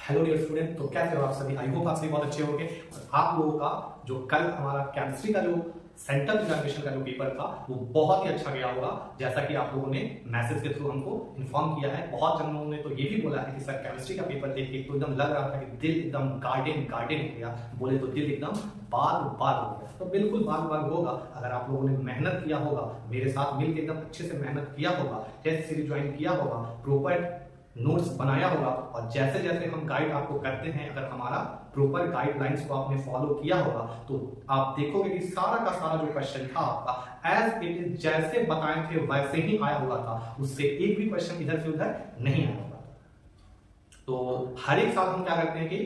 Hello dear student, तो कैसे हो आप सभी। आई होप आप सभी बहुत अच्छे होंगे। और आप लोगों का जो कल हमारा केमिस्ट्री का जो सेंट्रल एग्जामिनेशन का जो पेपर था वो बहुत ही अच्छा गया होगा, जैसा कि आप लोगों ने मैसेज के थ्रू हमको इन्फॉर्म किया है। बहुत जनों ने तो ये भी बोला है कि सर केमिस्ट्री का पेपर देख के तो एकदम लग रहा था कि दिल एकदम गार्डन गार्डन हो गया, बोले तो दिल एकदम बाग बाग हो गया। तो बिल्कुल बाग बाग होगा अगर आप लोगों ने मेहनत किया होगा, मेरे साथ मिलकर एकदम अच्छे से मेहनत किया होगा, टेस्ट सीरीज ज्वाइन किया होगा, प्रॉपर नोट्स बनाया होगा। और जैसे जैसे हम गाइड आपको करते हैं, अगर हमारा प्रॉपर गाइडलाइंस को आपने फॉलो किया होगा तो आप देखोगे कि सारा का सारा जो क्वेश्चन था आपका एज इट इज जैसे बताए थे वैसे ही आया हुआ था, उससे एक भी क्वेश्चन इधर से उधर नहीं आया होगा। तो हर एक साल हम क्या करते हैं कि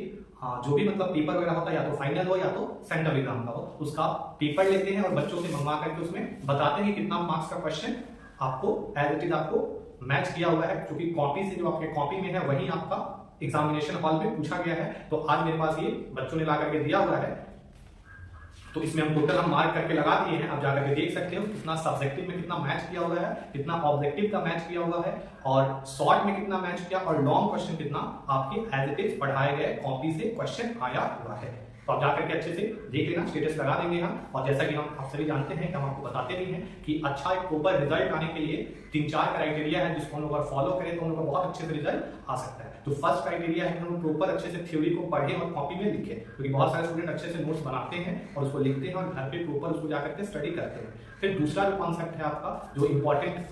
जो भी मतलब पेपर वगैरह होता है, या तो फाइनल हो या तो सेंट्रल एग्जाम का हो, उसका पेपर लेते हैं और बच्चों से मंगवा करके उसमें बताते हैं कितना मार्क्स का क्वेश्चन आपको एज इट इज आपको मैच किया हुआ है, क्योंकि कॉपी से जो आपके कॉपी में है वही आपका एग्जामिनेशन हॉल में पूछा गया है। तो आज मेरे पास ये बच्चों ने ला करके दिया हुआ है, तो इसमें हम टोटल हम मार्क करके लगा दिए हैं। आप जाकर के देख सकते हो कितना सब्जेक्टिव में कितना मैच किया हुआ है, कितना ऑब्जेक्टिव का मैच किया हुआ है, और शॉर्ट में कितना मैच किया, और लॉन्ग क्वेश्चन कितना आपके एज इट इज पढ़ाए गए कॉपी से क्वेश्चन आया हुआ है। तो आप जाकर के अच्छे से देख लेना, स्टेटस लगा देंगे हम। और जैसा कि हम आप सभी जानते हैं कि हम आपको बताते भी हैं कि अच्छा एक प्रॉपर रिजल्ट आने के लिए 3-4 क्राइटेरिया है, जिसको हम लोग फॉलो करें तो हम लोग बहुत अच्छे से रिजल्ट आ सकता है। तो फर्स्ट क्राइटेरिया है कि हम प्रॉपर अच्छे से थ्योरी को पढ़ें और कॉपी में लिखें, क्योंकि बहुत सारे स्टूडेंट अच्छे से नोट्स बनाते हैं और उसको लिखते हैं और घर पे प्रॉपर उसको जाकर के स्टडी करते हैं। फिर दूसरा जो कॉन्सेप्ट है आपका, जो इंपॉर्टेंट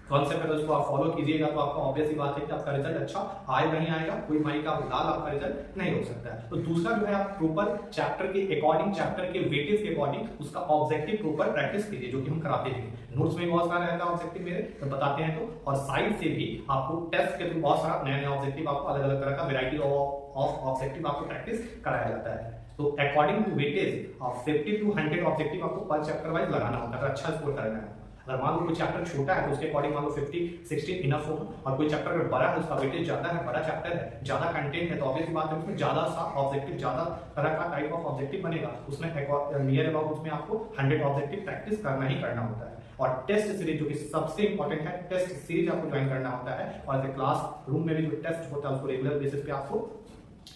कॉन्सेप्ट है, उसको आप फॉलो कीजिएगा तो आपका ऑब्वियस ही बात है कि आपका रिजल्ट अच्छा आएगा नहीं आएगा, कोई माई का लाल आपका रिजल्ट नहीं हो सकता है। तो दूसरा जो है, आप प्रॉपर चैप्टर के अकॉर्डिंग, चैप्टर के वेटेज के अकॉर्डिंग उसका ऑब्जेक्टिव प्रॉपर प्रैक्टिस कीजिए, जो कि हम कराते हैं। नोट्स में बहुत सारा रहता है ऑब्जेक्टिव मेरे, तो बताते हैं तो, और साइड से भी आपको टेस्ट के थ्रू बहुत सारा नया नया ऑब्जेक्टिव आपको अलग अलग तरह का वेराइटी ऑफ ऑब्जेक्टिव आपको प्रैक्टिस कराया जाता है। तो according to weightage of 50 to 100 objective आपको पर चैप्टर वाइज लगाना होता है, अच्छा स्कोर करना है। अगर मान लो कोई चैप्टर छोटा है तो उसके अकॉर्डिंग मान लो 50-60 इनफ होगा, और कोई चैप्टर अगर बड़ा है, उसका वेटेज ज्यादा है, बड़ा चैप्टर है, ज्यादा कंटेंट है, तो ऑब्वियसली बात है उसमें ज्यादा सा ऑब्जेक्टिव, ज्यादा तरह का टाइप ऑफ ऑब्जेक्टिव बनेगा, उसमें नियर अबाउट उसमें आपको 100 ऑब्जेक्टिव प्रैक्टिस करना ही करना होता है। और टेस्ट सीरीज जो कि सबसे इंपॉर्टेंट है, टेस्ट सीरीज आपको ज्वाइन करना होता है, और क्लास रूम में भी जो टेस्ट होता है उसको रेगुलर बेसिस पे आपको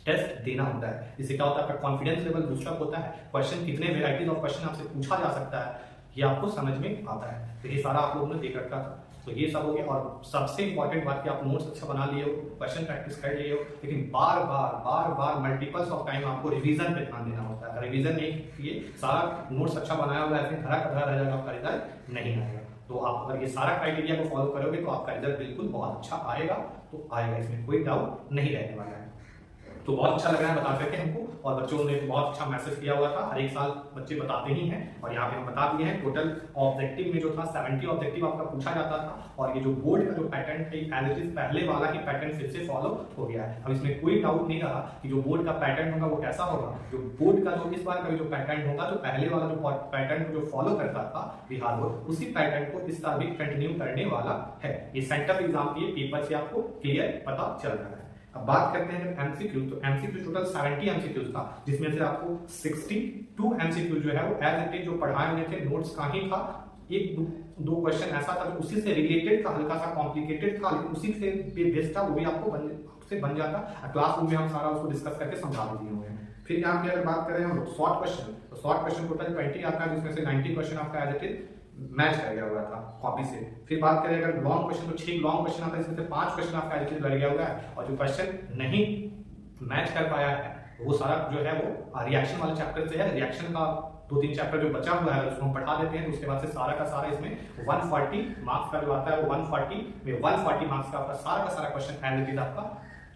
टेस्ट देना होता है। इससे क्या होता है, आपका कॉन्फिडेंस लेवल बूस्टअप होता है, क्वेश्चन कितने वेराइटीज ऑफ क्वेश्चन आपसे पूछा जा सकता है ये आपको समझ में आता है। तो ये सारा आप लोगों ने देख रखा था, तो ये सब हो गया। और सबसे इंपॉर्टेंट बात कि आप नोट्स अच्छा बना लिए हो, क्वेश्चन प्रैक्टिस कर लिए हो, लेकिन बार बार मल्टीपल्स ऑफ टाइम आपको रिवीजन पे ध्यान देना होता है। रिवीजन नहीं किए, सारा नोट्स अच्छा बनाया होगा, ऐसे धरा कधरा रह जाएगा, आपका रिजल्ट नहीं आएगा। तो आप अगर ये सारा क्राइटेरिया को फॉलो करोगे तो आपका रिजल्ट बिल्कुल बहुत अच्छा आएगा, तो आएगा, इसमें कोई डाउट नहीं रहने वाला है। तो बहुत अच्छा लग रहा है बता करके हमको, और बच्चों ने बहुत अच्छा मैसेज किया हुआ था। हर एक साल बच्चे बताते ही हैं, और यहाँ पे हम बता दिए हैं। टोटल ऑब्जेक्टिव में जो था 70 ऑब्जेक्टिव आपका पूछा जाता था, और ये जो बोर्ड का जो पैटर्न है एज इट इज पहले वाला ही पैटर्न फिर से फॉलो हो गया है। अब इसमें कोई डाउट नहीं रहा कि जो बोर्ड का पैटर्न होगा वो कैसा होगा। जो बोर्ड का जो इस बार का जो पैटर्न होगा, जो पहले वाला जो पैटर्न को जो फॉलो करता था बिहार बोर्ड, उसी पैटर्न को इस साल भी कंटिन्यू करने वाला है। ये सेंट्रल एग्जाम के पेपर से आपको क्लियर पता चल रहा है। अब बात करते हैं एमसीक्यू, तो एमसीक्यू टोटल 70 एमसीक्यूज था, जिसमें से आपको 62 एमसीक्यू जो है वो एज इट इज जो पढ़ाए हुए थे नोट्स का ही था। एक दो क्वेश्चन ऐसा था जो उसी से रिलेटेड था, हल्का सा कॉम्प्लिकेटेड था, लेकिन उसी से बेस्ड था, वो भी आपको बन जाता। क्लासरूम में हम सारा उसको डिस्कस करके समझा दिए हुए हैं। फिर यहाँ पे अगर बात करें हम शॉर्ट क्वेश्चन, तो शॉर्ट क्वेश्चन टोटल 20 आता है, जिसमें से 90 क्वेश्चन आपका एज इट इज मैच कर गया हुआ था कॉपी से। फिर बात करें अगर लॉन्ग क्वेश्चन, तो 6 लॉन्ग क्वेश्चन आता है, जिसमें से 5 क्वेश्चन आपका एज इट इज लग गया हुआ है, और जो क्वेश्चन नहीं मैच कर पाया है वो सारा जो है वो रिएक्शन वाले चैप्टर से है। रिएक्शन का 2-3 चैप्टर जो बचा हुआ है उसको हम पढ़ा देते हैं, तो उसके बाद से सारा का सारा इसमें 140 मार्क्स का जो आता है वो 140 में 140 मार्क्स का आपका सारा का सारा क्वेश्चन एज इट इज आपका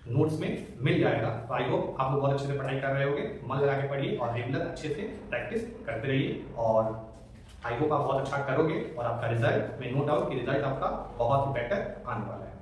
नोट्स में मिल जाएगा। तो आई होप आप लोग बहुत अच्छे से पढ़ाई कर रहे होंगे, मन लगा के पढ़िए और रेगुलर अच्छे से प्रैक्टिस करते रहिए, और आई होप आप बहुत अच्छा करोगे, और आपका रिजल्ट में नो डाउट कि रिजल्ट आपका बहुत ही बेटर आने वाला है।